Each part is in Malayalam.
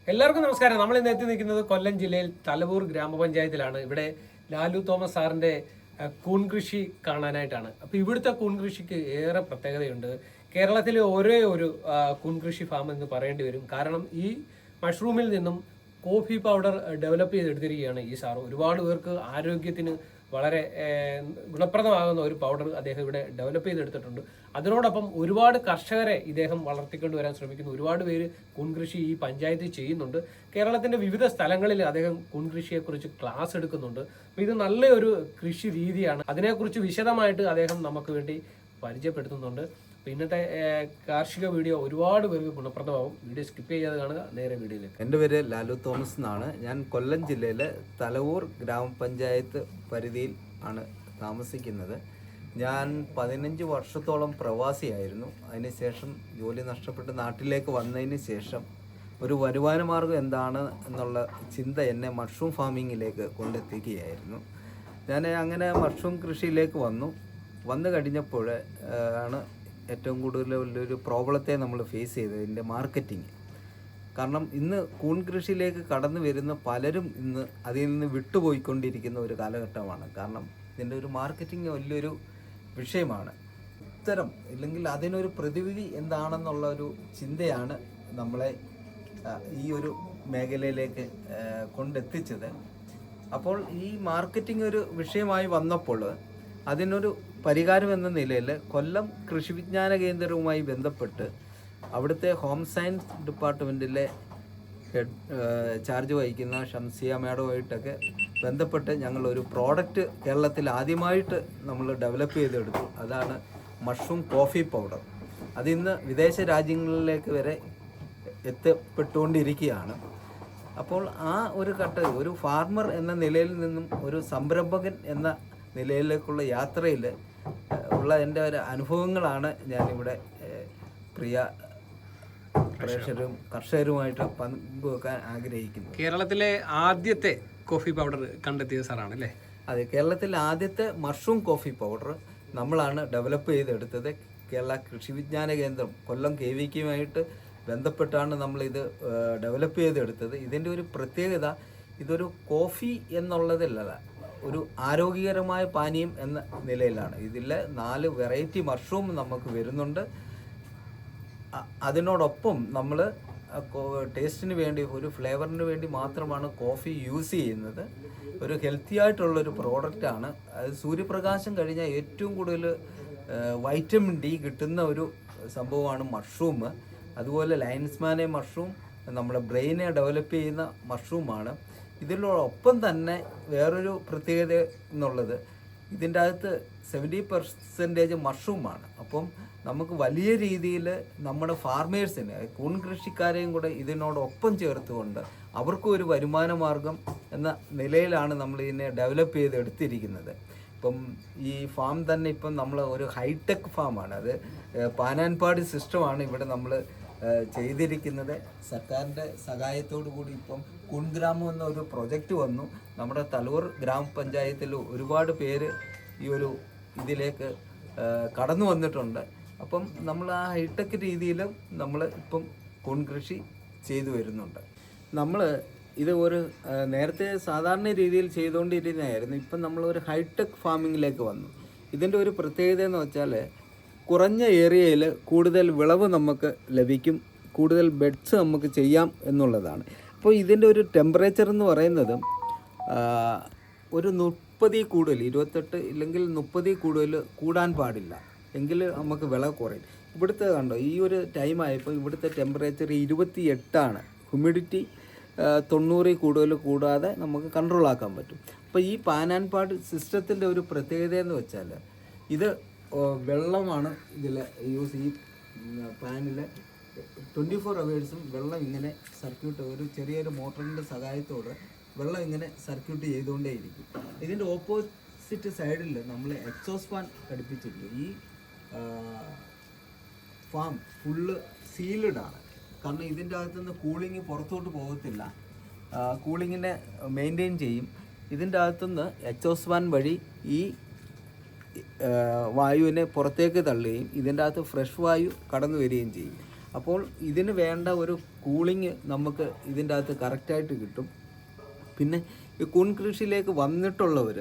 എല്ലാവർക്കും നമസ്കാരം. നമ്മൾ ഇന്ന് എത്തി നിൽക്കുന്നത് കൊല്ലം ജില്ലയിൽ തലവൂർ ഗ്രാമപഞ്ചായത്തിലാണ്. ഇവിടെ ലാലു തോമസ് സാറിന്റെ കൂൺ കൃഷി കാണാനായിട്ടാണ്. അപ്പോൾ ഇവിടുത്തെ കൂൺ കൃഷിക്ക് ഏറെ പ്രത്യേകതയുണ്ട്. കേരളത്തിലെ ഒരേ ഒരു കൂൺ കൃഷി ഫാം എന്ന് പറയേണ്ടി വരും. കാരണം ഈ മഷ്റൂമിൽ നിന്നും കോഫി പൗഡർ ഡെവലപ്പ് ചെയ്തെടുത്തിരിക്കുകയാണ് ഈ സാർ. ഒരുപാട് പേർക്ക് ആരോഗ്യത്തിന് വളരെ ഗുണപ്രദമാകുന്ന ഒരു പൗഡർ അദ്ദേഹം ഇവിടെ ഡെവലപ്പ് ചെയ്തെടുത്തിട്ടുണ്ട്. അതിനോടൊപ്പം ഒരുപാട് കർഷകരെ ഇദ്ദേഹം വളർത്തിക്കൊണ്ടുവരാൻ ശ്രമിക്കുന്നു. ഒരുപാട് പേര് കൂൺകൃഷി ഈ പഞ്ചായത്തിൽ ചെയ്യുന്നുണ്ട്. കേരളത്തിന്റെ വിവിധ സ്ഥലങ്ങളിൽ അദ്ദേഹം കൂൺകൃഷിയെക്കുറിച്ച് ക്ലാസ് എടുക്കുന്നുണ്ട്. അപ്പോൾ ഇത് നല്ലൊരു കൃഷി രീതിയാണ്. അതിനെക്കുറിച്ച് വിശദമായിട്ട് അദ്ദേഹം നമുക്ക് വേണ്ടി പരിചയപ്പെടുത്തുന്നുണ്ട്. അപ്പോൾ ഇന്നത്തെ കാർഷിക വീഡിയോ ഒരുപാട് പേർക്ക് ഗുണപ്രദമാവും. വീഡിയോ സ്കിപ്പ് ചെയ്യാതെ കാണുക. നേരെ വീഡിയോയിലേക്ക്. എൻ്റെ പേര് ലാലു തോമസ് എന്നാണ്. ഞാൻ കൊല്ലം ജില്ലയിലെ തലവൂർ ഗ്രാമപഞ്ചായത്ത് പരിധിയിൽ ആണ് താമസിക്കുന്നത്. ഞാൻ 15 വർഷത്തോളം പ്രവാസിയായിരുന്നു. അതിനുശേഷം ജോലി നഷ്ടപ്പെട്ട് നാട്ടിലേക്ക് വന്നതിന് ശേഷം ഒരു വരുമാന മാർഗം എന്താണ് എന്നുള്ള ചിന്ത എന്നെ മഷ്റൂം ഫാമിങ്ങിലേക്ക് കൊണ്ടെത്തിക്കുകയായിരുന്നു. ഞാൻ അങ്ങനെ മഷ്റൂം കൃഷിയിലേക്ക് വന്നു കഴിഞ്ഞപ്പോൾ ആണ് ഏറ്റവും കൂടുതൽ ഒരു പ്രോബ്ലത്തെ നമ്മൾ ഫേസ് ചെയ്തത് ഇതിൻ്റെ മാർക്കറ്റിങ്. കാരണം ഇന്ന് കൂൺ കൃഷിയിലേക്ക് കടന്നു വരുന്ന പലരും ഇന്ന് അതിൽ നിന്ന് വിട്ടുപോയിക്കൊണ്ടിരിക്കുന്ന ഒരു കാലഘട്ടമാണ്. കാരണം ഇതിൻ്റെ ഒരു മാർക്കറ്റിംഗ് വലിയൊരു വിഷയമാണ്. ഉത്തരം ഇല്ലെങ്കിൽ അതിനൊരു പ്രതിവിധി എന്താണെന്നുള്ള ഒരു ചിന്തയാണ് നമ്മളെ ഈ ഒരു മേഖലയിലേക്ക് കൊണ്ടെത്തിച്ചത്. അപ്പോൾ ഈ മാർക്കറ്റിംഗ് ഒരു വിഷയമായി വന്നപ്പോൾ അതിനൊരു പരിഹാരം എന്ന നിലയിൽ കൊല്ലം കൃഷി വിജ്ഞാന കേന്ദ്രവുമായി ബന്ധപ്പെട്ട് അവിടുത്തെ ഹോം സയൻസ് ഡിപ്പാർട്ട്മെൻറ്റിലെ ഹെഡ് ചാർജ് വഹിക്കുന്ന ഷംസിയ മാഡവുമായിട്ടൊക്കെ ബന്ധപ്പെട്ട് ഞങ്ങളൊരു പ്രോഡക്റ്റ് കേരളത്തിൽ ആദ്യമായിട്ട് നമ്മൾ ഡെവലപ്പ് ചെയ്തെടുത്തു. അതാണ് മഷ്റൂം കോഫി പൗഡർ. അതിന്ന് വിദേശ രാജ്യങ്ങളിലേക്ക് വരെ എത്തപ്പെട്ടുകൊണ്ടിരിക്കുകയാണ്. അപ്പോൾ ആ ഒരു ഒരു ഫാർമർ എന്ന നിലയിൽ നിന്നും ഒരു സംരംഭകൻ എന്ന നിലയിലേക്കുള്ള യാത്രയിൽ ഉള്ള എൻ്റെ ഒരു അനുഭവങ്ങളാണ് ഞാനിവിടെ പ്രിയ പ്രേക്ഷകരും കർഷകരുമായിട്ട് പങ്കുവെക്കാൻ ആഗ്രഹിക്കുന്നത്. കേരളത്തിലെ ആദ്യത്തെ കോഫി പൗഡർ കണ്ടെത്തിയ സാറാണ് അല്ലേ? അതെ, കേരളത്തിലെ ആദ്യത്തെ മഷ്റൂം കോഫി പൗഡർ നമ്മളാണ് ഡെവലപ്പ് ചെയ്തെടുത്തത്. കേരള കൃഷി വിജ്ഞാന കേന്ദ്രം കൊല്ലം KVKയുമായിട്ട് ബന്ധപ്പെട്ടാണ് നമ്മളിത് ഡെവലപ്പ് ചെയ്തെടുത്തത്. ഇതിൻ്റെ ഒരു പ്രത്യേകത ഇതൊരു കോഫി എന്നുള്ളതല്ല, ഒരു ആരോഗ്യകരമായ പാനീയം എന്ന നിലയിലാണ്. ഇതിൽ 4 വെറൈറ്റി മഷ്റൂം നമുക്ക് വരുന്നുണ്ട്. അതിനോടൊപ്പം നമ്മൾ ടേസ്റ്റിന് വേണ്ടി ഒരു ഫ്ലേവറിന് വേണ്ടി മാത്രമാണ് കോഫി യൂസ് ചെയ്യുന്നത്. ഒരു ഹെൽത്തി ആയിട്ടുള്ളൊരു പ്രോഡക്റ്റാണ്. അത് സൂര്യപ്രകാശം കഴിഞ്ഞാൽ ഏറ്റവും കൂടുതൽ വൈറ്റമിൻ D കിട്ടുന്ന ഒരു സംഭവമാണ് മഷ്റൂം. അതുപോലെ ലയൺസ്മാനെ മഷ്റൂം നമ്മുടെ ബ്രെയിനെ ഡെവലപ്പ് ചെയ്യുന്ന മഷ്റൂമാണ്. ഇതിനോടൊപ്പം തന്നെ വേറൊരു പ്രത്യേകത എന്നുള്ളത് ഇതിൻ്റെ അകത്ത് 70% മഷ്റൂമാണ്. അപ്പം നമുക്ക് വലിയ രീതിയിൽ നമ്മുടെ ഫാർമേഴ്സിന് കൂൺ കൃഷിക്കാരെയും കൂടെ ഇതിനോടൊപ്പം ചേർത്തുകൊണ്ട് അവർക്കും ഒരു വരുമാന മാർഗം എന്ന നിലയിലാണ് നമ്മൾ ഇതിനെ ഡെവലപ്പ് ചെയ്തെടുത്തിരിക്കുന്നത്. ഇപ്പം ഈ ഫാം തന്നെ ഇപ്പം നമ്മൾ ഒരു ഹൈടെക് ഫാമാണ്. അത് പാനാൻപാടി സിസ്റ്റമാണ് ഇവിടെ നമ്മൾ ചെയ്തിരിക്കുന്നത്. സർക്കാരിൻ്റെ സഹായത്തോടു കൂടി ഇപ്പം കുൺഗ്രാമം എന്ന ഒരു പ്രൊജക്റ്റ് വന്നു. നമ്മുടെ തലൂർ ഗ്രാമപഞ്ചായത്തിൽ ഒരുപാട് പേര് ഈ ഒരു ഇതിലേക്ക് കടന്നു വന്നിട്ടുണ്ട്. അപ്പം നമ്മൾ ആ ഹൈടെക് രീതിയിൽ നമ്മൾ ഇപ്പം കൂൺകൃഷി ചെയ്തു വരുന്നുണ്ട്. നമ്മൾ ഇത് ഒരു നേരത്തെ സാധാരണ രീതിയിൽ ചെയ്തുകൊണ്ടിരുന്നതായിരുന്നു. ഇപ്പം നമ്മളൊരു ഹൈടെക് ഫാമിങ്ങിലേക്ക് വന്നു. ഇതിൻ്റെ ഒരു പ്രത്യേകത എന്ന് വെച്ചാൽ കുറഞ്ഞ ഏരിയയിൽ കൂടുതൽ വിളവ് നമുക്ക് ലഭിക്കും, കൂടുതൽ ബെഡ്സ് നമുക്ക് ചെയ്യാം എന്നുള്ളതാണ്. അപ്പോൾ ഇതിൻ്റെ ഒരു ടെമ്പറേച്ചർ എന്ന് പറയുന്നത് ഒരു 30 കൂടുതൽ 28 ഇല്ലെങ്കിൽ 30 കൂടുതൽ കൂടാൻ പാടില്ല, എങ്കിൽ നമുക്ക് വിളവ് കുറയും. ഇവിടുത്തെ കണ്ടോ ഈ ഒരു ടൈമായപ്പോൾ ഇവിടുത്തെ ടെമ്പറേച്ചർ 28ആണ്. ഹ്യൂമിഡിറ്റി 90 കൂടുതൽ കൂടാതെ നമുക്ക് കൺട്രോൾ ആക്കാൻ പറ്റും. അപ്പോൾ ഈ പാനാൻപാട് സിസ്റ്റത്തിൻ്റെ ഒരു പ്രത്യേകത എന്ന് വെച്ചാൽ ഇത് വെള്ളമാണ് ഇതിൽ യൂസ്. ഈ പാനിൽ 24 അവേഴ്സും വെള്ളം ഇങ്ങനെ സർക്യൂട്ട് ഒരു ചെറിയൊരു മോട്ടറിൻ്റെ സഹായത്തോടെ വെള്ളം ഇങ്ങനെ സർക്യൂട്ട് ചെയ്തുകൊണ്ടേയിരിക്കും. ഇതിൻ്റെ ഓപ്പോസിറ്റ് സൈഡിൽ നമ്മൾ എക്സോസ് ഫാൻ ഘടിപ്പിച്ചിട്ടുണ്ട്. ഈ ഫാം ഫുള്ള് സീൽഡാണ്. കാരണം ഇതിൻ്റെ അകത്തുനിന്ന് കൂളിങ് പുറത്തോട്ട് പോകത്തില്ല. കൂളിങ്ങിനെ മെയിൻറ്റെയിൻ ചെയ്യും. ഇതിൻ്റെ അകത്തുനിന്ന് എക്സോസ്റ്റ് ഫാൻ വഴി ഈ വായുവിനെ പുറത്തേക്ക് തള്ളുകയും ഇതിൻ്റെ അകത്ത് ഫ്രഷ് വായു കടന്നു വരികയും ചെയ്യും. അപ്പോൾ ഇതിന് വേണ്ട ഒരു കൂളിങ് നമുക്ക് ഇതിൻ്റെ അകത്ത് കറക്റ്റായിട്ട് കിട്ടും. പിന്നെ ഈ കൂൺ കൃഷിയിലേക്ക് വന്നിട്ടുള്ളവർ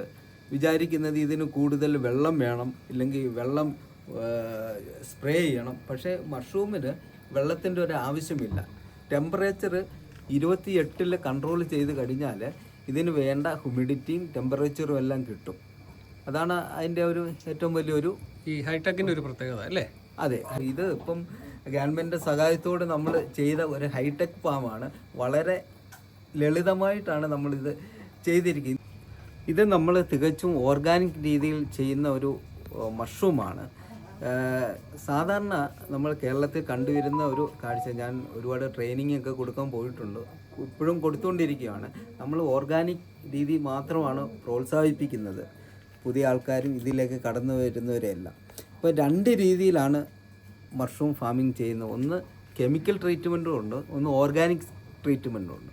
വിചാരിക്കുന്നത് ഇതിന് കൂടുതൽ വെള്ളം വേണം, ഇല്ലെങ്കിൽ വെള്ളം സ്പ്രേ ചെയ്യണം. പക്ഷേ മഷ്റൂമിന് വെള്ളത്തിൻ്റെ ഒരു ആവശ്യമില്ല. ടെമ്പറേച്ചർ 28 കൺട്രോൾ ചെയ്ത് കഴിഞ്ഞാൽ ഇതിന് വേണ്ട ഹ്യൂമിഡിറ്റിയും ടെമ്പറേച്ചറും എല്ലാം കിട്ടും. അതാണ് അതിൻ്റെ ഒരു ഏറ്റവും വലിയൊരു ഈ ഹൈടെക്കിൻ്റെ ഒരു പ്രത്യേകത അല്ലേ? അതെ, ഇത് ഇപ്പം ഗവൺമെൻറ് സഹായത്തോട് നമ്മൾ ചെയ്ത ഒരു ഹൈടെക് ഫാമാണ്. വളരെ ലളിതമായിട്ടാണ് നമ്മളിത് ചെയ്തിരിക്കുന്നത്. ഇത് നമ്മൾ തികച്ചും ഓർഗാനിക് രീതിയിൽ ചെയ്യുന്ന ഒരു മഷ്റൂമാണ്. സാധാരണ നമ്മൾ കേരളത്തിൽ കണ്ടുവരുന്ന ഒരു കാഴ്ച, ഞാൻ ഒരുപാട് ട്രെയിനിങ് ഒക്കെ കൊടുക്കാൻ പോയിട്ടുണ്ട്, ഇപ്പോഴും കൊടുത്തുകൊണ്ടിരിക്കുകയാണ്. നമ്മൾ ഓർഗാനിക് രീതി മാത്രമാണ് പ്രോത്സാഹിപ്പിക്കുന്നത് പുതിയ ആൾക്കാരും ഇതിലേക്ക് കടന്നു വരുന്നവരെല്ലാം. ഇപ്പോൾ 2 രീതിയിലാണ് മഷ്റൂം ഫാമിംഗ് ചെയ്യുന്നത്. ഒന്ന് കെമിക്കൽ ട്രീറ്റ്മെൻറ്റും ഉണ്ട്, ഒന്ന് ഓർഗാനിക് ട്രീറ്റ്മെൻറ്റും ഉണ്ട്.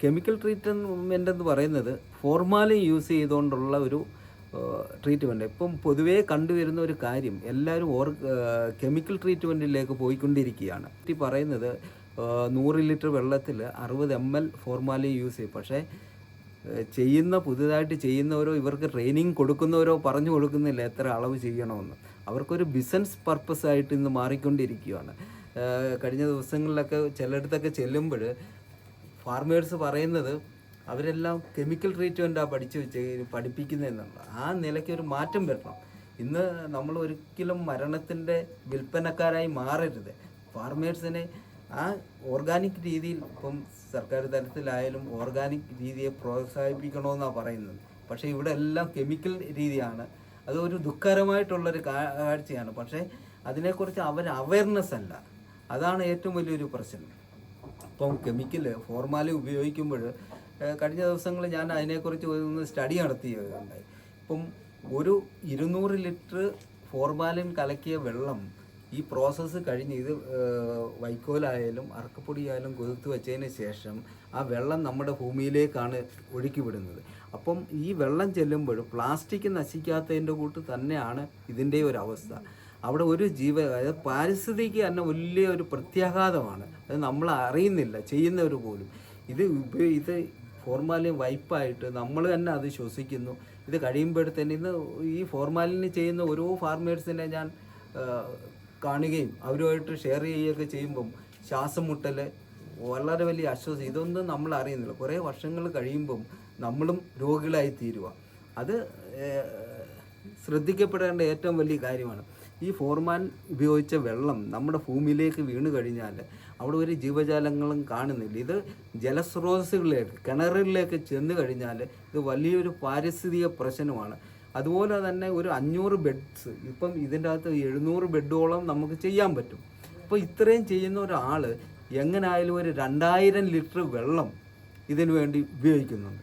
കെമിക്കൽ ട്രീറ്റ്മെൻ്റ് എന്ന് പറയുന്നത് ഫോർമാലിൻ യൂസ് ചെയ്തുകൊണ്ടുള്ള ഒരു ട്രീറ്റ്മെൻറ്റ്. ഇപ്പം പൊതുവേ കണ്ടുവരുന്ന ഒരു കാര്യം, എല്ലാവരും കെമിക്കൽ ട്രീറ്റ്മെൻറ്റിലേക്ക് പോയിക്കൊണ്ടിരിക്കുകയാണ്. ഈ പറയുന്നത് 100 ലിറ്റർ വെള്ളത്തിൽ 60 ml ഫോർമാലിൻ യൂസ് ചെയ്യും. പക്ഷേ പുതുതായിട്ട് ചെയ്യുന്നവരോ ഇവർക്ക് ട്രെയിനിങ് കൊടുക്കുന്നവരോ പറഞ്ഞു കൊടുക്കുന്നില്ല എത്ര അളവ് ചെയ്യണമെന്ന്. അവർക്കൊരു ബിസിനസ് പർപ്പസായിട്ട് ഇന്ന് മാറിക്കൊണ്ടിരിക്കുകയാണ്. കഴിഞ്ഞ ദിവസങ്ങളിലൊക്കെ ചിലയിടത്തൊക്കെ ചെല്ലുമ്പോൾ ഫാർമേഴ്സ് പറയുന്നത് അവരെല്ലാം കെമിക്കൽ ട്രീറ്റ്മെൻറ്റാണ് പഠിപ്പിക്കുന്നതെന്നുള്ള ആ നിലയ്ക്ക് ഒരു മാറ്റം വരണം. ഇന്ന് നമ്മൾ ഒരിക്കലും മരണത്തിൻ്റെ വിൽപ്പനക്കാരായി മാറരുത്. ഫാർമേഴ്സിനെ ആ ഓർഗാനിക് രീതിയിൽ, ഇപ്പം സർക്കാർ തലത്തിലായാലും ഓർഗാനിക് രീതിയെ പ്രോത്സാഹിപ്പിക്കണമെന്നാണ് പറയുന്നത്. പക്ഷേ ഇവിടെ എല്ലാം കെമിക്കൽ രീതിയാണ്. അതൊരു ദുഃഖകരമായിട്ടുള്ളൊരു കാഴ്ചയാണ്. പക്ഷേ അതിനെക്കുറിച്ച് അവയർനെസ് അല്ല. അതാണ് ഏറ്റവും വലിയൊരു പ്രശ്നം. ഇപ്പം കെമിക്കൽ ഫോർമാലിൻ ഉപയോഗിക്കുമ്പോൾ കഴിഞ്ഞ ദിവസങ്ങളിൽ ഞാൻ അതിനെക്കുറിച്ച് ഒന്ന് സ്റ്റഡി നടത്തിയുണ്ടായി. ഇപ്പം ഒരു 200 ലിറ്റർ ഫോർമാലിൻ കലക്കിയ വെള്ളം ഈ പ്രോസസ്സ് കഴിഞ്ഞ് ഇത് വൈക്കോലായാലും അറക്കപ്പൊടിയായാലും കൊതുത്ത് വെച്ചതിന് ശേഷം ആ വെള്ളം നമ്മുടെ ഭൂമിയിലേക്കാണ് ഒഴുക്കി വിടുന്നത്. അപ്പം ഈ വെള്ളം ചെല്ലുമ്പോൾ പ്ലാസ്റ്റിക് നശിക്കാത്തതിൻ്റെ കൂട്ട് തന്നെയാണ് ഇതിൻ്റെ ഒരു അവസ്ഥ. അവിടെ ഒരു അതായത് പാരിസ്ഥിതിക്ക് തന്നെ വലിയ ഒരു പ്രത്യാഘാതമാണ്. അത് നമ്മൾ അറിയുന്നില്ല, ചെയ്യുന്നവർ പോലും. ഇത് ഫോർമാലിൻ വൈപ്പായിട്ട് നമ്മൾ തന്നെ അത് ശ്വസിക്കുന്നു. ഇത് കഴിയുമ്പോഴത്തേന് ഇന്ന് ഈ ഫോർമാലിന് ചെയ്യുന്ന ഓരോ ഫാർമേഴ്സിനെ ഞാൻ കാണുകയും അവരുമായിട്ട് ഷെയർ ചെയ്യുകയൊക്കെ ചെയ്യുമ്പം ശ്വാസം മുട്ടൽ, വളരെ വലിയ അസ്വസ്ഥ, ഇതൊന്നും നമ്മൾ അറിയുന്നില്ല. കുറേ വർഷങ്ങൾ കഴിയുമ്പം നമ്മളും രോഗികളായി തീരുക. അത് ശ്രദ്ധിക്കപ്പെടേണ്ട ഏറ്റവും വലിയ കാര്യമാണ്. ഈ ഫോർമാലിൻ ഉപയോഗിച്ച വെള്ളം നമ്മുടെ ഭൂമിയിലേക്ക് വീണ് കഴിഞ്ഞാൽ അവിടെ ഒരു ജീവജാലങ്ങളും കാണുന്നില്ല. ഇത് ജലസ്രോതസ്സുകളിലേക്ക്, കിണറുകളിലേക്ക് ചെന്ന് കഴിഞ്ഞാൽ ഇത് വലിയൊരു പാരിസ്ഥിതിക പ്രശ്നമാണ്. അതുപോലെ തന്നെ ഒരു 500 ബെഡ്സ്, ഇപ്പം ഇതിൻ്റെ അകത്ത് 700 ബെഡോളം നമുക്ക് ചെയ്യാൻ പറ്റും. അപ്പോൾ ഇത്രയും ചെയ്യുന്ന ഒരാൾ എങ്ങനായാലും ഒരു 2000 ലിറ്റർ വെള്ളം ഇതിനു വേണ്ടി ഉപയോഗിക്കുന്നുണ്ട്.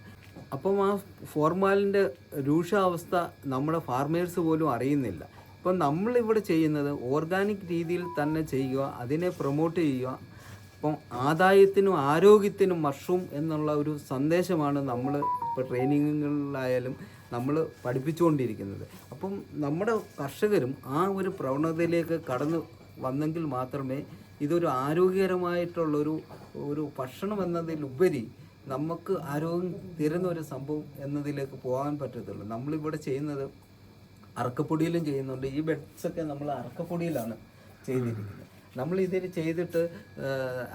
അപ്പം ആ ഫോർമാലിൻ്റെ രൂക്ഷാവസ്ഥ നമ്മുടെ ഫാർമേഴ്സ് പോലും അറിയുന്നില്ല. ഇപ്പം നമ്മളിവിടെ ചെയ്യുന്നത് ഓർഗാനിക് രീതിയിൽ തന്നെ ചെയ്യുക, അതിനെ പ്രൊമോട്ട് ചെയ്യുക. ഇപ്പം ആദായത്തിനും ആരോഗ്യത്തിനും മഷ്റൂം എന്നുള്ള ഒരു സന്ദേശമാണ് നമ്മൾ ഇപ്പോൾ ട്രെയിനിങ്ങുകളിലായാലും നമ്മൾ പഠിപ്പിച്ചുകൊണ്ടിരിക്കുന്നത്. അപ്പം നമ്മുടെ കർഷകരും ആ ഒരു പ്രവണതയിലേക്ക് കടന്നു വന്നെങ്കിൽ മാത്രമേ ഇതൊരു ആരോഗ്യകരമായിട്ടുള്ളൊരു ഭക്ഷണം എന്നതിലുപരി നമുക്ക് ആരോഗ്യം തരുന്ന ഒരു സംഭവം എന്നതിലേക്ക് പോകാൻ പറ്റത്തുള്ളൂ. നമ്മളിവിടെ ചെയ്യുന്നത് അറക്കപ്പൊടിയിലും ചെയ്യുന്നുണ്ട്. ഈ ബെഡ്സൊക്കെ നമ്മൾ അറക്കപ്പൊടിയിലാണ് ചെയ്തിരിക്കുന്നത്. നമ്മൾ ഇതിൽ ചെയ്തിട്ട്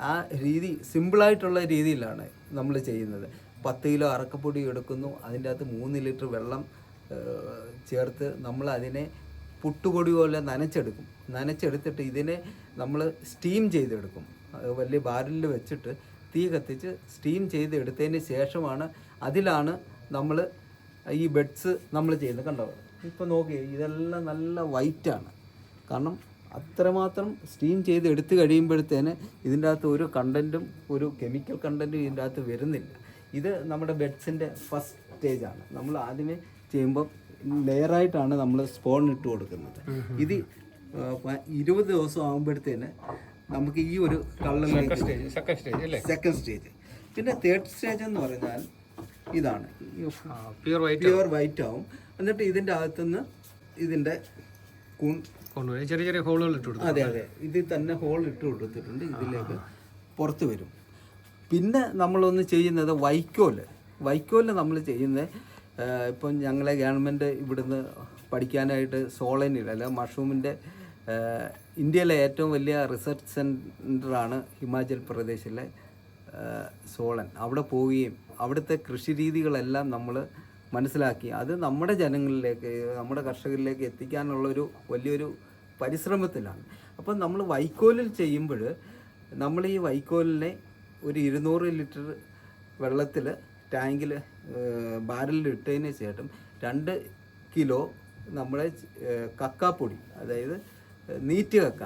ആ രീതി സിമ്പിളായിട്ടുള്ള രീതിയിലാണ് നമ്മൾ ചെയ്യുന്നത്. 10 കിലോ അറക്കപ്പൊടി എടുക്കുന്നു, അതിൻ്റെ അകത്ത് 3 ലിറ്റർ വെള്ളം ചേർത്ത് നമ്മൾ അതിനെ പുട്ടുപൊടി പോലെ നനച്ചെടുത്തിട്ട് ഇതിനെ നമ്മൾ സ്റ്റീം ചെയ്തെടുക്കും. വലിയ ബാരലിൽ വെച്ചിട്ട് തീ കത്തിച്ച് സ്റ്റീം ചെയ്തെടുത്തതിന് ശേഷമാണ് അതിലാണ് നമ്മൾ ഈ ബെഡ്സ് നമ്മൾ ചെയ്യുന്നത്. കണ്ടോ, ഇപ്പോൾ നോക്കി, ഇതെല്ലാം നല്ല വൈറ്റാണ്. കാരണം അത്രമാത്രം സ്റ്റീം ചെയ്ത് എടുത്തു കഴിയുമ്പോഴത്തേന് ഇതിൻ്റെ അകത്ത് ഒരു കണ്ടൻറ്റും ഒരു കെമിക്കൽ കണ്ടൻറ്റും ഇതിൻ്റെ അകത്ത് വരുന്നില്ല. ഇത് നമ്മുടെ ബെഡ്സിൻ്റെ ഫസ്റ്റ് സ്റ്റേജാണ്. നമ്മൾ ആദ്യമേ ചെയ്യുമ്പോൾ ലെയറായിട്ടാണ് നമ്മൾ സ്പോൺ ഇട്ട് കൊടുക്കുന്നത്. ഇത് 20 ദിവസം ആകുമ്പോഴത്തേന് നമുക്ക് ഈ ഒരു കളറിലേക്ക് സെക്കൻഡ് സ്റ്റേജ് പിന്നെ തേർഡ് സ്റ്റേജ് എന്ന് പറഞ്ഞാൽ ഇതാണ്, പ്യുവർ വൈറ്റ് ആവും. എന്നിട്ട് ഇതിൻ്റെ അകത്തുനിന്ന് ഇതിൻ്റെ ചെറിയ ചെറിയ ഹോളുകൾ ഇട്ട് കൊടുക്കും. അതെ, ഇതിൽ തന്നെ ഹോൾ ഇട്ട് കൊടുത്തിട്ടുണ്ട്, ഇതിലേക്ക് പുറത്ത് വരും. പിന്നെ നമ്മളൊന്ന് ചെയ്യുന്നത് വൈക്കോല് നമ്മൾ ചെയ്യുന്നത്, ഇപ്പം ഞങ്ങളെ ഗവൺമെൻറ് ഇവിടുന്ന് പഠിക്കാനായിട്ട് സോളനിൽ അല്ല മഷ്റൂമിൻ്റെ ഇന്ത്യയിലെ ഏറ്റവും വലിയ റിസർച്ച് സെൻറ്ററാണ് ഹിമാചൽ പ്രദേശിലെ സോളൻ. അവിടെ പോവുകയും അവിടുത്തെ കൃഷി രീതികളെല്ലാം നമ്മൾ മനസ്സിലാക്കി അത് നമ്മുടെ ജനങ്ങളിലേക്ക്, നമ്മുടെ കർഷകരിലേക്ക് എത്തിക്കാനുള്ളൊരു വലിയൊരു പരിശ്രമത്തിലാണ്. അപ്പം നമ്മൾ വൈക്കോലിൽ ചെയ്യുമ്പോൾ നമ്മൾ ഈ വൈക്കോലിനെ ഒരു 200 ലിറ്റർ വെള്ളത്തിൽ ടാങ്കിൽ ബാരലിൽ ഇട്ടതിന് ശേഷം 2 കിലോ നമ്മുടെ കക്കാപ്പൊടി, അതായത് നീറ്റ് കക്ക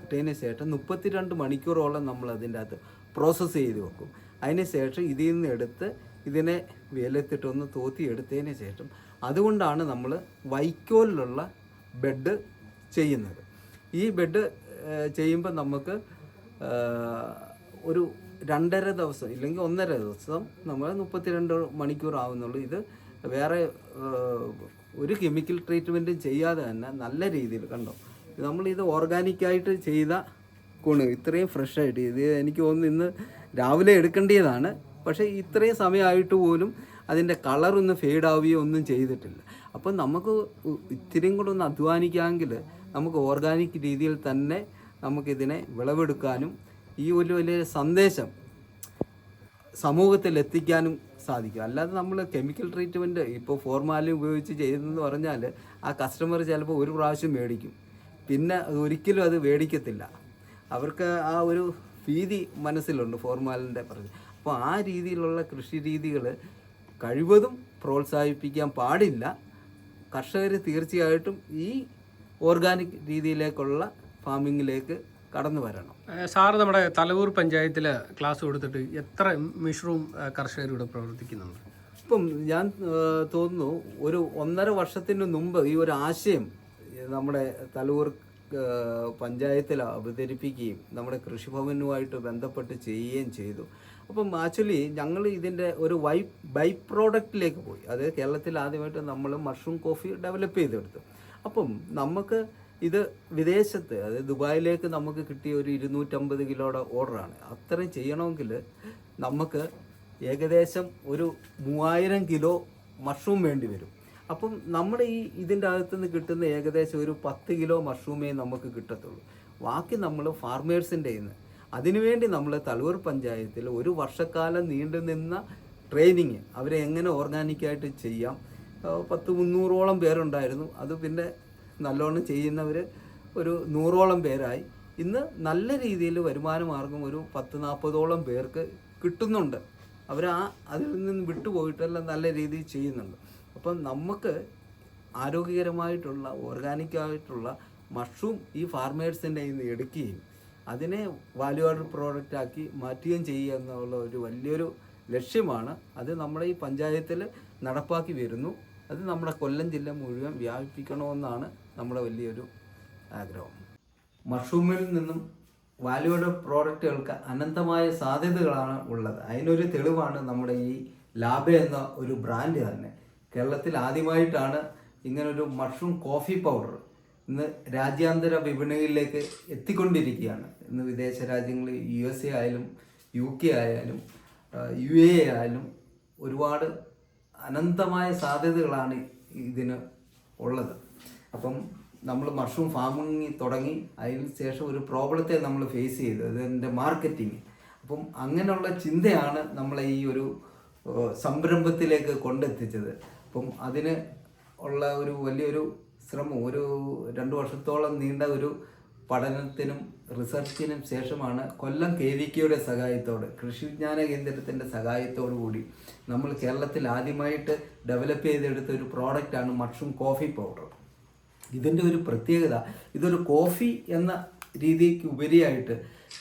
ഇട്ടതിന് ശേഷം 32 മണിക്കൂറോളം നമ്മൾ അതിൻ്റെ അകത്ത് പ്രോസസ്സ് ചെയ്ത് വെക്കും. അതിന് ശേഷം ഇതിൽ നിന്ന് എടുത്ത് ഇതിനെ വെയിലത്തിട്ടൊന്ന് തോത്തി എടുത്തതിന് ശേഷം അതുകൊണ്ടാണ് നമ്മൾ വൈക്കോലിലുള്ള ബെഡ് ചെയ്യുന്നത്. ഈ ബെഡ് ചെയ്യുമ്പോൾ നമുക്ക് ഒരു 2.5 ദിവസം ഇല്ലെങ്കിൽ 1.5 ദിവസം നമ്മൾ 32 മണിക്കൂർ ആവുന്നുള്ളൂ. ഇത് വേറെ ഒരു കെമിക്കൽ ട്രീറ്റ്മെൻറ്റും ചെയ്യാതെ തന്നെ നല്ല രീതിയിൽ കണ്ടോ, നമ്മളിത് ഓർഗാനിക്കായിട്ട് ചെയ്ത ഇത്രയും ഫ്രഷായിട്ട്, ഇത് എനിക്ക് തോന്നുന്നു ഇന്ന് രാവിലെ എടുക്കേണ്ടതാണ്. പക്ഷേ ഇത്രയും സമയമായിട്ട് പോലും അതിൻ്റെ കളറൊന്ന് ഫെയ്ഡ് ആവുകയോ ഒന്നും ചെയ്തിട്ടില്ല. അപ്പം നമുക്ക് ഇത്തിരിയും കൂടെ ഒന്ന് അധ്വാനിക്കാമെങ്കിൽ നമുക്ക് ഓർഗാനിക് രീതിയിൽ തന്നെ നമുക്കിതിനെ വിളവെടുക്കാനും ഈ ഒരു വലിയ സന്ദേശം സമൂഹത്തിൽ എത്തിക്കാനും സാധിക്കും. അല്ലാതെ നമ്മൾ കെമിക്കൽ ട്രീറ്റ്മെൻറ്റ് ഇപ്പോൾ ഫോർമാലിൻ ഉപയോഗിച്ച് ചെയ്തെന്ന് പറഞ്ഞാൽ ആ കസ്റ്റമർ ചിലപ്പോൾ ഒരു പ്രാവശ്യം മേടിക്കും, പിന്നെ ഒരിക്കലും അത് മേടിക്കത്തില്ല. അവർക്ക് ആ ഒരു ഭീതി മനസ്സിലുണ്ട് ഫോർമാലിൻ്റെ പറഞ്ഞ്. അപ്പോൾ ആ രീതിയിലുള്ള കൃഷി രീതികൾ കഴിവതും പ്രോത്സാഹിപ്പിക്കാൻ പാടില്ല. കർഷകർ തീർച്ചയായിട്ടും ഈ ഓർഗാനിക് രീതിയിലേക്കുള്ള ഫാമിങ്ങിലേക്ക് കടന്നു വരണം. സാറ് നമ്മുടെ തലവൂർ പഞ്ചായത്തിൽ ക്ലാസ് കൊടുത്തിട്ട് എത്ര മഷ്റൂം കർഷകർ ഇവിടെ പ്രവർത്തിക്കുന്നുണ്ട്? ഇപ്പം ഞാൻ തോന്നുന്നു ഒരു 1.5 വർഷത്തിന് മുമ്പ് ഈ ഒരു ആശയം നമ്മുടെ തലവൂർ പഞ്ചായത്തിൽ അവതരിപ്പിക്കുകയും നമ്മുടെ കൃഷിഭവനുമായിട്ട് ബന്ധപ്പെട്ട് ചെയ്യുകയും ചെയ്തു. അപ്പം ആക്ച്വലി ഞങ്ങൾ ഇതിൻ്റെ ഒരു ബൈ പ്രോഡക്റ്റിലേക്ക് പോയി. അത് കേരളത്തിൽ ആദ്യമായിട്ട് നമ്മൾ മഷ്റൂം കോഫി ഡെവലപ്പ് ചെയ്തെടുത്തു. അപ്പം നമുക്ക് ഇത് വിദേശത്ത്, അതായത് ദുബായിലേക്ക് നമുക്ക് കിട്ടിയ ഒരു 250 കിലോയുടെ ഓർഡറാണ്. അത്രയും ചെയ്യണമെങ്കിൽ നമുക്ക് ഏകദേശം ഒരു 3000 കിലോ മഷ്റൂം വേണ്ടി വരും. അപ്പം നമ്മുടെ ഇതിൻ്റെ അകത്തുനിന്ന് കിട്ടുന്ന ഏകദേശം ഒരു 10 കിലോ മഷ്റൂമേ നമുക്ക് കിട്ടത്തുള്ളൂ. ബാക്കി നമ്മൾ ഫാർമേഴ്സിൻ്റെ നിന്ന് അതിനുവേണ്ടി നമ്മൾ തലവൂർ പഞ്ചായത്തിൽ ഒരു വർഷക്കാലം നീണ്ടു നിന്ന ട്രെയിനിങ്, അവരെ എങ്ങനെ ഓർഗാനിക്കായിട്ട് ചെയ്യാം, 100-300ഓളം പേരുണ്ടായിരുന്നു. അത് പിന്നെ നല്ലോണം ചെയ്യുന്നവർ ഒരു 100ഓളം പേരായി. ഇന്ന് നല്ല രീതിയിൽ വരുമാന മാർഗം ഒരു 10-40ഓളം പേർക്ക് കിട്ടുന്നുണ്ട്. അതിൽ നിന്ന് വിട്ടുപോയിട്ടെല്ലാം നല്ല രീതിയിൽ ചെയ്യുന്നുണ്ട്. അപ്പം നമുക്ക് ആരോഗ്യകരമായിട്ടുള്ള ഓർഗാനിക്കായിട്ടുള്ള മഷ്റൂം ഈ ഫാർമേഴ്സിൻ്റെ നിന്ന് എടുക്കുകയും അതിനെ വാല്യൂ ആഡഡ് പ്രോഡക്റ്റാക്കി മാറ്റുകയും ചെയ്യുക എന്നുള്ള ഒരു വലിയൊരു ലക്ഷ്യമാണ്. അത് നമ്മുടെ ഈ പഞ്ചായത്തിൽ നടപ്പാക്കി വരുന്നു. അത് നമ്മുടെ കൊല്ലം ജില്ല മുഴുവൻ വ്യാപിപ്പിക്കണമെന്നാണ് നമ്മുടെ വലിയൊരു ആഗ്രഹം. മഷ്റൂമിൽ നിന്നും വാല്യൂ ആഡഡ് പ്രോഡക്റ്റുകൾക്ക് അനന്തമായ സാധ്യതകളാണ് ഉള്ളത്. അതിനൊരു തെളിവാണ് നമ്മുടെ ഈ ലാബ എന്ന ഒരു ബ്രാൻഡ് തന്നെ. കേരളത്തിൽ ആദ്യമായിട്ടാണ് ഇങ്ങനൊരു മഷ്റൂം കോഫി പൗഡർ ഇന്ന് രാജ്യാന്തര വിപണിയിലേക്ക് എത്തിക്കൊണ്ടിരിക്കുകയാണ്. ഇന്ന് വിദേശ രാജ്യങ്ങൾ USA ആയാലും UK ആയാലും UAE ആയാലും ഒരുപാട് അനന്തമായ സാധ്യതകളാണ് ഇതിന് ഉള്ളത്. അപ്പം നമ്മൾ മഷ്റൂം ഫാമിങ് തുടങ്ങി, അതിന് ശേഷം ഒരു പ്രോബ്ലത്തെ നമ്മൾ ഫേസ് ചെയ്തു, അതിൻ്റെ മാർക്കറ്റിങ്. അപ്പം അങ്ങനെയുള്ള ചിന്തയാണ് നമ്മളെ ഈ ഒരു സംരംഭത്തിലേക്ക് കൊണ്ടെത്തിച്ചത്. അപ്പം അതിന് ഉള്ള ഒരു വലിയൊരു ശ്രമം, ഒരു 2 വർഷത്തോളം നീണ്ട ഒരു പഠനത്തിനും റിസർച്ചിനും ശേഷമാണ് കൊല്ലം KVKയുടെ സഹായത്തോടെ, കൃഷി വിജ്ഞാന കേന്ദ്രത്തിൻ്റെ സഹായത്തോടു കൂടി നമ്മൾ കേരളത്തിൽ ആദ്യമായിട്ട് ഡെവലപ്പ് ചെയ്തെടുത്ത ഒരു പ്രോഡക്റ്റാണ് മഷ്റൂം കോഫി പൗഡർ. ഇതിൻ്റെ ഒരു പ്രത്യേകത, ഇതൊരു കോഫി എന്ന രീതിക്ക് ഉപരിയായിട്ട്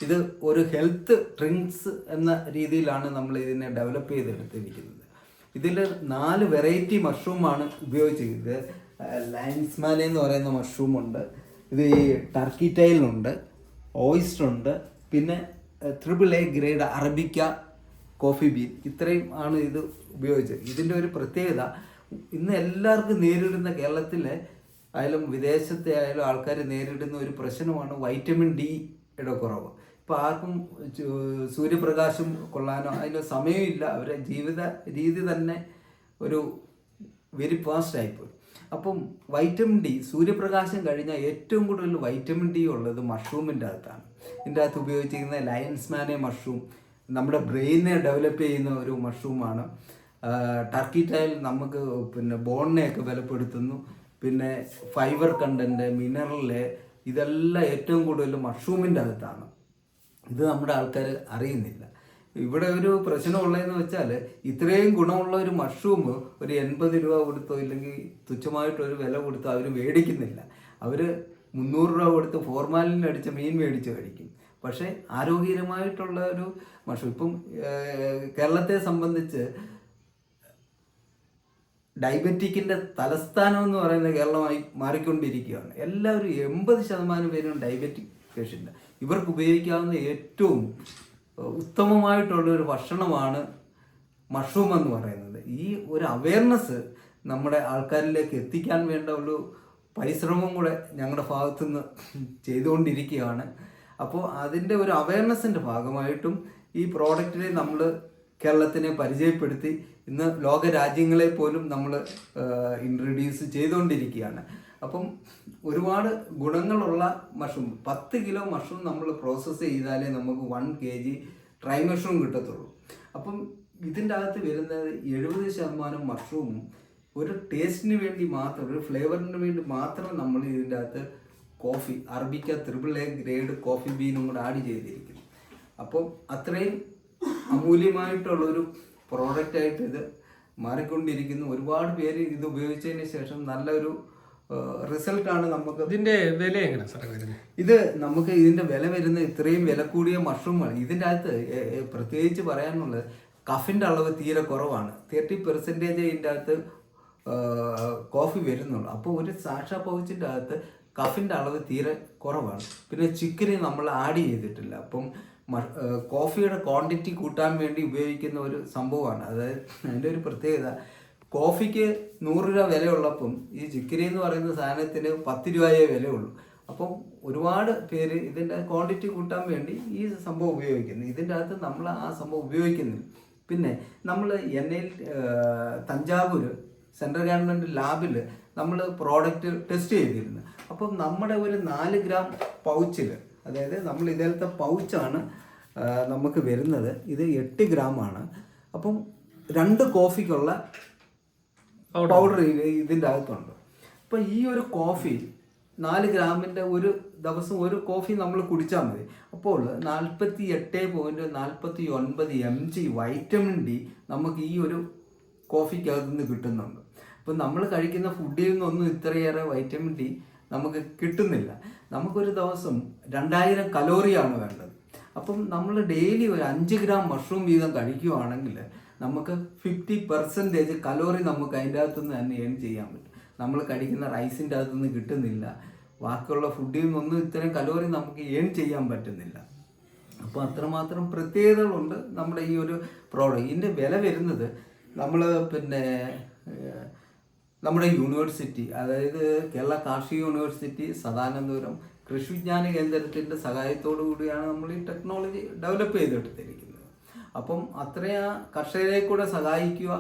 ഇത് ഒരു ഹെൽത്ത് ഡ്രിങ്ക്സ് എന്ന രീതിയിലാണ് നമ്മൾ ഇതിനെ ഡെവലപ്പ് ചെയ്തെടുത്തിരിക്കുന്നത്. ഇതിൽ 4 വെറൈറ്റി മഷ്റൂമാണ് ഉപയോഗിച്ചിരിക്കുന്നത്. ലൈൻസ്മാൻ എന്ന് പറയുന്ന മഷ്റൂമുണ്ട്, ഇത് ഈ ടർക്കി ടൈലുണ്ട്, ഓയിസ്റ്റർ ഉണ്ട്, പിന്നെ AAA grade arabica coffee bean ഇത്രയും ആണ് ഇത് ഉപയോഗിച്ചത്. ഇതിൻ്റെ ഒരു പ്രത്യേകത ഇന്ന് എല്ലാവർക്കും നേരിടുന്ന കേരളത്തിലെ ആയാലും വിദേശത്തെ ആയാലും ആൾക്കാർ നേരിടുന്ന ഒരു പ്രശ്നമാണ് വൈറ്റമിൻ ഡിയുടെ കുറവ്. ഇപ്പോൾ ആർക്കും സൂര്യപ്രകാശം കൊള്ളാനോ അതിന് സമയമില്ല. അവരുടെ ജീവിത രീതി തന്നെ ഒരു വെരി ഫാസ്റ്റ് ആയിപ്പോയി. അപ്പം വൈറ്റമിൻ ഡി, സൂര്യപ്രകാശം കഴിഞ്ഞാൽ ഏറ്റവും കൂടുതൽ വൈറ്റമിൻ ഡി ഉള്ളത് മഷ്റൂമിൻ്റെ അകത്താണ്. ഇതിൻ്റെ അകത്ത് ഉപയോഗിച്ചിരിക്കുന്ന ലയൺസ് മാനെ മഷ്റൂം നമ്മുടെ ബ്രെയിനെ ഡെവലപ്പ് ചെയ്യുന്ന ഒരു മഷ്റൂമാണ്. ടർക്കി ടൈൽ നമുക്ക് പിന്നെ ബോണിനെയൊക്കെ ബലപ്പെടുത്തുന്നു. പിന്നെ ഫൈബർ കണ്ടൻറ്റ്, മിനറല്, ഇതെല്ലാം ഏറ്റവും കൂടുതൽ മഷ്റൂമിൻ്റെ അകത്താണ്. ഇത് നമ്മുടെ ആൾക്കാർ അറിയുന്നില്ല. ഇവിടെ ഒരു പ്രശ്നമുള്ളതെന്ന് വെച്ചാൽ ഇത്രയും ഗുണമുള്ള ഒരു മഷ്റൂം ഒരു 80 രൂപ കൊടുത്തോ ഇല്ലെങ്കിൽ തുച്ഛമായിട്ടൊരു വില കൊടുത്തോ അവർ മേടിക്കുന്നില്ല. അവർ 300 രൂപ കൊടുത്ത് ഫോർമാലിൻ അടിച്ച മീൻ മേടിച്ച് കഴിക്കും. പക്ഷേ ആരോഗ്യകരമായിട്ടുള്ള ഒരു മഷ്റൂം ഇപ്പം കേരളത്തെ സംബന്ധിച്ച് ഡയബറ്റിക്കിൻ്റെ തലസ്ഥാനം എന്ന് പറയുന്നത് കേരളമായി മാറിക്കൊണ്ടിരിക്കുകയാണ്. എല്ലാവരും 80% പേരും ഡയബറ്റിക് പേഷ്യൻ്റ്. ഇവർക്ക് ഉപയോഗിക്കാവുന്ന ഏറ്റവും ഉത്തമമായിട്ടുള്ളൊരു ഭക്ഷണമാണ് മഷ്റൂം എന്ന് പറയുന്നത്. ഈ ഒരു അവയർനെസ് നമ്മുടെ ആൾക്കാരിലേക്ക് എത്തിക്കാൻ വേണ്ട ഒരു പരിശ്രമം കൂടെ ഞങ്ങളുടെ ഭാഗത്തുനിന്ന് ചെയ്തുകൊണ്ടിരിക്കുകയാണ്. അപ്പോൾ അതിൻ്റെ ഒരു അവയർനെസ്സിൻ്റെ ഭാഗമായിട്ടും ഈ പ്രോഡക്റ്റിനെ നമ്മൾ കേരളത്തിനെ പരിചയപ്പെടുത്തി ഇന്ന് ലോക രാജ്യങ്ങളെ പോലും നമ്മൾ ഇൻട്രൊഡ്യൂസ് ചെയ്തുകൊണ്ടിരിക്കുകയാണ്. അപ്പം ഒരുപാട് ഗുണങ്ങളുള്ള മഷ്റൂം, 10 കിലോ മഷ്റൂം നമ്മൾ പ്രോസസ്സ് ചെയ്താലേ നമുക്ക് 1 kg ഡ്രൈ മഷ്റൂം കിട്ടത്തുള്ളൂ. അപ്പം ഇതിൻ്റെ അകത്ത് വരുന്നത് 70% മഷ്റൂമും ഒരു ടേസ്റ്റിന് വേണ്ടി മാത്രം, ഒരു ഫ്ലേവറിന് വേണ്ടി മാത്രം നമ്മൾ ഇതിൻ്റെ അകത്ത് coffee arabica AAA grade coffee ബീനും കൂടെ ആഡ് ചെയ്തിരിക്കുന്നു. അപ്പം അത്രയും അമൂല്യമായിട്ടുള്ളൊരു പ്രോഡക്റ്റായിട്ട് ഇത് മാറിക്കൊണ്ടിരിക്കുന്നു. ഒരുപാട് പേര് ഇത് ഉപയോഗിച്ചതിന് ശേഷം നല്ലൊരു റിസൾട്ടാണ് നമുക്ക്. ഇതിന്റെ വില എങ്ങനെയാണ് സാറേ വരുന്നത്? ഇത് നമുക്ക് ഇതിന്റെ വില വരുന്നത് ഇത്രയും വില കൂടിയ മഷ്റൂമാണ്. ഇതിൻ്റെ അകത്ത് പ്രത്യേകിച്ച് പറയാനുള്ളത് കഫിൻ്റെ അളവ് തീരെ കുറവാണ്. 30% ഇതിൻ്റെ അകത്ത് കോഫി വരുന്നുള്ളൂ. അപ്പോൾ ഒരു സാഷാ പൗച്ചിൻ്റെ അകത്ത് കഫിൻ്റെ അളവ് തീരെ കുറവാണ്. പിന്നെ ചിക്കന് നമ്മൾ ആഡ് ചെയ്തിട്ടില്ല. അപ്പം കോഫിയുടെ ക്വാണ്ടിറ്റി കൂട്ടാൻ വേണ്ടി ഉപയോഗിക്കുന്ന ഒരു സംഭവമാണ്. അതായത് അതിൻ്റെ ഒരു പ്രത്യേകത, കോഫിക്ക് 100 രൂപ വിലയുള്ളപ്പം ഈ ചിക്കരി എന്ന് പറയുന്ന സാധനത്തിന് 10 രൂപയേ വിലയുള്ളൂ. അപ്പം ഒരുപാട് പേര് ഇതിൻ്റെ ക്വാണ്ടിറ്റി കൂട്ടാൻ വേണ്ടി ഈ സംഭവം ഉപയോഗിക്കുന്നു. ഇതിൻ്റെ അകത്ത് നമ്മൾ ആ സംഭവം ഉപയോഗിക്കുന്നില്ല. പിന്നെ നമ്മൾ തഞ്ചാവൂർ സെൻട്രൽ ഗവൺമെൻറ് ലാബിൽ നമ്മൾ പ്രോഡക്റ്റ് ടെസ്റ്റ് ചെയ്തിരുന്നു. അപ്പം നമ്മുടെ ഒരു 4 ഗ്രാം പൗച്ചിൽ, അതായത് നമ്മൾ ഇതേലത്തെ പൗച്ചാണ് നമുക്ക് വരുന്നത്. ഇത് 8 ഗ്രാമാണ്. അപ്പം 2 കോഫിക്കുള്ള പൗഡർ ഇതിൻ്റെ അകത്തുണ്ട്. അപ്പം ഈ ഒരു കോഫി 4 ഗ്രാമിൻ്റെ ഒരു ദിവസം ഒരു കോഫി നമ്മൾ കുടിച്ചാൽ മതി. അപ്പോൾ 48.49 mg വൈറ്റമിൻ ഡി നമുക്ക് ഈ ഒരു കോഫിക്കകത്ത് നിന്ന് കിട്ടുന്നുണ്ട്. അപ്പം നമ്മൾ കഴിക്കുന്ന ഫുഡിൽ നിന്നൊന്നും ഇത്രയേറെ വൈറ്റമിൻ ഡി നമുക്ക് കിട്ടുന്നില്ല. നമുക്കൊരു ദിവസം 2000 കലോറിയാണ് വേണ്ടത്. അപ്പം നമ്മൾ ഡെയിലി ഒരു 5 ഗ്രാം മഷ്റൂം വീതം കഴിക്കുകയാണെങ്കിൽ നമുക്ക് 50% കലോറി നമുക്ക് അതിൻ്റെ അകത്തുനിന്ന് തന്നെ ഏൺ ചെയ്യാൻ പറ്റും. നമ്മൾ കഴിക്കുന്ന റൈസിൻ്റെ അകത്തുനിന്ന് കിട്ടുന്നില്ല. ബാക്കിയുള്ള ഫുഡിൽ നിന്നൊന്നും ഇത്രയും കലോറി നമുക്ക് ഏൺ ചെയ്യാൻ പറ്റുന്നില്ല. അപ്പോൾ അത്രമാത്രം പ്രത്യേകതകളുണ്ട് നമ്മുടെ ഈ ഒരു പ്രോഡക്റ്റ്. ഇതിൻ്റെ വില വരുന്നത് നമ്മൾ പിന്നെ നമ്മുടെ യൂണിവേഴ്സിറ്റി, അതായത് കേരള കാർഷിക യൂണിവേഴ്സിറ്റി സദാനന്തപുരം കൃഷി വിജ്ഞാന കേന്ദ്രത്തിൻ്റെ സഹായത്തോടു കൂടിയാണ് നമ്മൾ ഈ ടെക്നോളജി ഡെവലപ്പ് ചെയ്തെടുത്തിരിക്കുന്നത്. അപ്പം അത്രയും കർഷകരെ കൂടെ സഹായിക്കുക,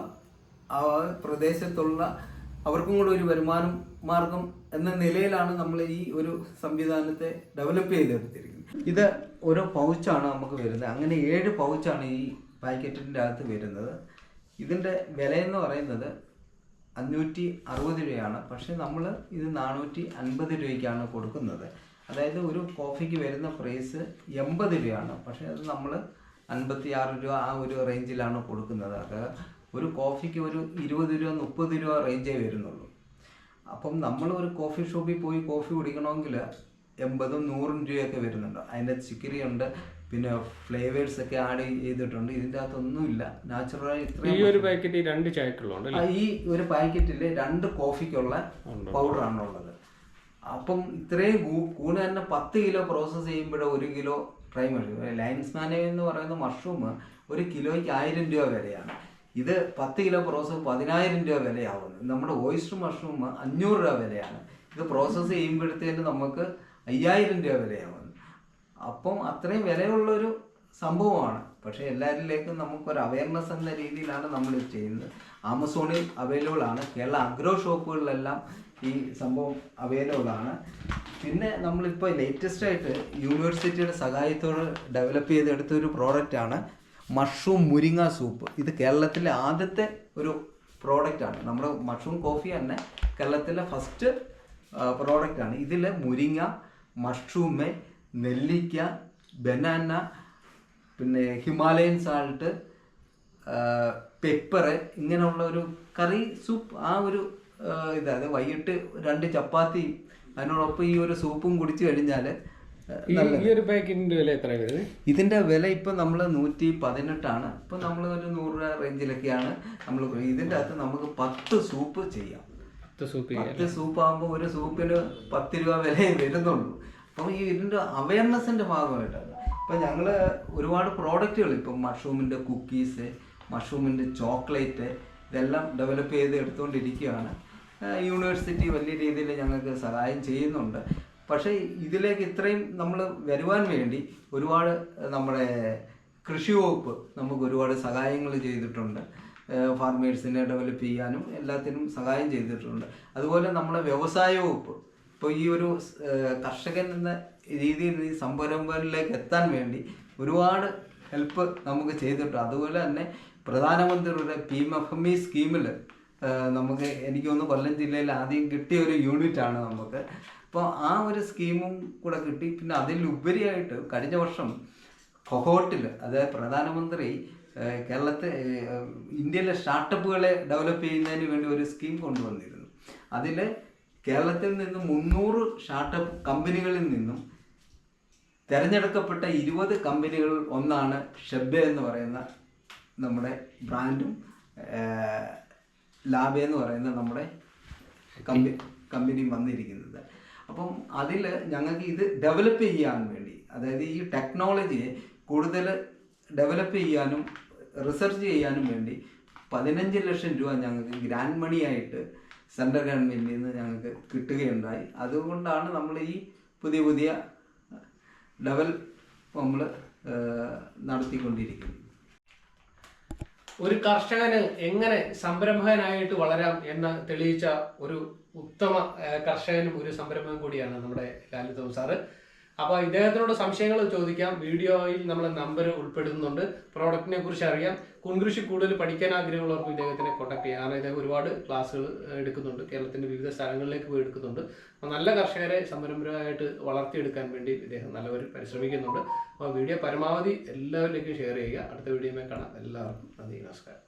ആ പ്രദേശത്തുള്ള അവർക്കും കൂടെ ഒരു വരുമാനം മാർഗം എന്ന നിലയിലാണ് നമ്മൾ ഈ ഒരു സംവിധാനത്തെ ഡെവലപ്പ് ചെയ്തെടുത്തിരിക്കുന്നത്. ഇത് ഓരോ പൗച്ചാണ് നമുക്ക് വരുന്നത്. അങ്ങനെ 7 പൗച്ചാണ് ഈ പാക്കറ്റിൻ്റെ അകത്ത് വരുന്നത്. ഇതിൻ്റെ വിലയെന്ന് പറയുന്നത് 560 രൂപയാണ്. പക്ഷേ നമ്മൾ ഇത് 450 രൂപയ്ക്കാണ് കൊടുക്കുന്നത്. അതായത് ഒരു കോഫിക്ക് വരുന്ന പ്രൈസ് 80 രൂപയാണ്. പക്ഷേ അത് നമ്മൾ 56 രൂപ ആ ഒരു റേഞ്ചിലാണ് കൊടുക്കുന്നത്. അത് ഒരു കോഫിക്ക് ഒരു 20 രൂപ 30 രൂപ റേഞ്ചേ വരുന്നുള്ളൂ. അപ്പം നമ്മൾ ഒരു കോഫി ഷോപ്പിൽ പോയി കോഫി കുടിക്കണമെങ്കിൽ 80-100 രൂപയൊക്കെ വരുന്നുണ്ട്. അതിൻ്റെ ചിക്കരി ഉണ്ട്, പിന്നെ ഫ്ലേവേഴ്സ് ഒക്കെ ആഡ് ചെയ്തിട്ടുണ്ട്. ഇതിൻ്റെ അകത്തൊന്നുമില്ല, നാച്ചുറലായി ഈ ഒരു പാക്കറ്റ് 2 ചായക്കുള്ളതുണ്ട്. ഈ ഒരു പാക്കറ്റിൽ 2 കോഫിക്കുള്ള പൗഡറാണുള്ളത്. അപ്പം ഇത്രയും കൂടെ തന്നെ 10 കിലോ പ്രോസസ്സ് ചെയ്യുമ്പോഴേ 1 കിലോ പ്രൈമറി ലയൻസ് മാനേജ് എന്ന് പറയുന്ന മഷ്റൂം ഒരു കിലോയ്ക്ക് 1000 രൂപ വിലയാണ്. ഇത് 10 കിലോ പ്രോസസ്സ് 10,000 രൂപ വിലയാവുന്നത്. നമ്മുടെ ഓയിസ്റ്റർ മഷ്റൂം 500 രൂപ വിലയാണ്. ഇത് പ്രോസസ്സ് ചെയ്യുമ്പോഴത്തേന് നമുക്ക് 5000 രൂപ വിലയാവുന്നു. അപ്പം അത്രയും വിലയുള്ളൊരു സംഭവമാണ്. പക്ഷേ എല്ലാവരിലേക്കും നമുക്കൊരു അവയർനെസ് എന്ന രീതിയിലാണ് നമ്മളിത് ചെയ്യുന്നത്. ആമസോണിൽ അവൈലബിൾ ആണ്. കേരള അഗ്രോ ഷോപ്പുകളിലെല്ലാം ഈ സംഭവം അവൈലബിൾ ആണ്. പിന്നെ നമ്മളിപ്പോൾ ലേറ്റസ്റ്റ് ആയിട്ട് യൂണിവേഴ്സിറ്റിയുടെ സഹായത്തോട് ഡെവലപ്പ് ചെയ്തെടുത്തൊരു പ്രോഡക്റ്റാണ് മഷ്റൂം മുരിങ്ങ സൂപ്പ്. ഇത് കേരളത്തിലെ ആദ്യത്തെ ഒരു പ്രോഡക്റ്റാണ്. നമ്മുടെ മഷ്റൂം കോഫി തന്നെ കേരളത്തിലെ ഫസ്റ്റ് പ്രോഡക്റ്റാണ്. ഇതിൽ മുരിങ്ങ, മഷ്റൂം, നെല്ലിക്ക, ബനാന, പിന്നെ ഹിമാലയൻ സാൾട്ട്, പെപ്പർ, ഇങ്ങനെയുള്ള ഒരു കറി സൂപ്പ്. ആ ഒരു ഇതായത് വൈകിട്ട് 2 ചപ്പാത്തി അതിനോടൊപ്പം ഈ ഒരു സൂപ്പും കുടിച്ചു കഴിഞ്ഞാൽ ഈ ഒരു പാക്കറ്റിന്റെ വില എത്ര വരുന്നത്? ഇതിന്റെ വില ഇപ്പം നമ്മൾ 118 ഇപ്പം നമ്മൾ ഒരു 100 രൂപ റേഞ്ചിലൊക്കെയാണ് നമ്മൾ. ഇതിൻ്റെ അകത്ത് നമുക്ക് 10 സൂപ്പ് ചെയ്യാം. 10 സൂപ്പ് ആകുമ്പോൾ ഒരു സൂപ്പിന് 10 രൂപ വിലയെ വരുന്നുള്ളൂ. അപ്പം ഈ ഇതിൻ്റെ അവയർനെസ്സിൻ്റെ ഭാഗമായിട്ടാണ് ഇപ്പം ഞങ്ങൾ ഒരുപാട് പ്രോഡക്റ്റുകൾ ഇപ്പം മഷ്റൂമിൻ്റെ കുക്കീസ്, മഷ്റൂമിൻ്റെ ചോക്ലേറ്റ് ഇതെല്ലാം ഡെവലപ്പ് ചെയ്ത് എടുത്തുകൊണ്ടിരിക്കുകയാണ്. യൂണിവേഴ്സിറ്റി വലിയ രീതിയിൽ ഞങ്ങൾക്ക് സഹായം ചെയ്യുന്നുണ്ട്. പക്ഷേ ഇതിലേക്ക് ഇത്രയും നമ്മൾ വരുവാൻ വേണ്ടി ഒരുപാട് നമ്മുടെ കൃഷി വകുപ്പ് നമുക്ക് ഒരുപാട് സഹായങ്ങൾ ചെയ്തിട്ടുണ്ട്. ഫാർമേഴ്സിനെ ഡെവലപ്പ് ചെയ്യാനും എല്ലാത്തിനും സഹായം ചെയ്തിട്ടുണ്ട്. അതുപോലെ നമ്മുടെ വ്യവസായ വകുപ്പ് ഇപ്പോൾ ഈ ഒരു കർഷകൻ എന്ന രീതിയിൽ ഈ സംരംഭങ്ങളിലേക്ക് എത്താൻ വേണ്ടി ഒരുപാട് ഹെൽപ്പ് നമുക്ക് ചെയ്തിട്ടുണ്ട്. അതുപോലെ തന്നെ പ്രധാനമന്ത്രിയുടെ PMFME സ്കീമിൽ നമുക്ക് എനിക്ക് തോന്നുന്നു കൊല്ലം ജില്ലയിൽ ആദ്യം കിട്ടിയ ഒരു യൂണിറ്റാണ് നമുക്ക്. അപ്പോൾ ആ ഒരു സ്കീമും കൂടെ കിട്ടി. പിന്നെ അതിലുപരിയായിട്ട് കഴിഞ്ഞ വർഷം കൊഹോട്ടിൽ, അതായത് പ്രധാനമന്ത്രി ഇന്ത്യയിലെ സ്റ്റാർട്ടപ്പുകളെ ഡെവലപ്പ് ചെയ്യുന്നതിന് വേണ്ടി ഒരു സ്കീം കൊണ്ടുവന്നിരുന്നു. അതിൽ കേരളത്തിൽ നിന്നും 300 സ്റ്റാർട്ടപ്പ് കമ്പനികളിൽ നിന്നും തിരഞ്ഞെടുക്കപ്പെട്ട 20 കമ്പനികളിൽ ഒന്നാണ് ഷെബ്ബെ എന്ന് പറയുന്ന നമ്മുടെ ബ്രാൻഡും ലാബെ എന്ന് പറയുന്ന നമ്മുടെ കമ്പനിയും വന്നിരിക്കുന്നത്. അപ്പം അതിൽ ഞങ്ങൾക്ക് ഇത് ഡെവലപ്പ് ചെയ്യാൻ വേണ്ടി, അതായത് ഈ ടെക്നോളജിയെ കൂടുതൽ ഡെവലപ്പ് ചെയ്യാനും റിസർച്ച് ചെയ്യാനും വേണ്ടി 15 ലക്ഷം രൂപ ഞങ്ങൾക്ക് ഗ്രാൻഡ് മണിയായിട്ട് സെൻട്രൽ ഗവൺമെൻറ്റിൽ നിന്ന് ഞങ്ങൾക്ക് കിട്ടുകയുണ്ടായി. അതുകൊണ്ടാണ് നമ്മൾ ഈ പുതിയ നമ്മൾ നടത്തിക്കൊണ്ടിരിക്കുന്നത്. ഒരു കർഷകന് എങ്ങനെ സംരംഭകനായിട്ട് വളരാം എന്ന് തെളിയിച്ച ഒരു ഉത്തമ കർഷകനും ഒരു സംരംഭം കൂടിയാണ് നമ്മുടെ ലാലു തോമസ് സാറ്. അപ്പോൾ ഇദ്ദേഹത്തിനോട് സംശയങ്ങൾ ചോദിക്കാം. വീഡിയോയിൽ നമ്മൾ നമ്പർ ഉൾപ്പെടുത്തുന്നുണ്ട്. പ്രോഡക്റ്റിനെ കുറിച്ച് അറിയാം. കുൺകൃഷി കൂടുതൽ പഠിക്കാൻ ആഗ്രഹമുള്ളവർക്ക് ഇദ്ദേഹത്തിനെ കോൺടാക്ട് ചെയ്യാം. കാരണം ഇദ്ദേഹം ഒരുപാട് ക്ലാസ്സുകൾ എടുക്കുന്നുണ്ട്. കേരളത്തിൻ്റെ വിവിധ സ്ഥലങ്ങളിലേക്ക് പോയി എടുക്കുന്നുണ്ട്. അപ്പോൾ നല്ല കർഷകരെ സംരംഭകരായിട്ട് വളർത്തിയെടുക്കാൻ വേണ്ടി ഇദ്ദേഹം നല്ലവർ പരിശ്രമിക്കുന്നുണ്ട്. അപ്പോൾ വീഡിയോ പരമാവധി എല്ലാവരിലേക്കും ഷെയർ ചെയ്യുക. അടുത്ത വീഡിയോയിൽ കാണാം. എല്ലാവർക്കും നന്ദി, നമസ്കാരം.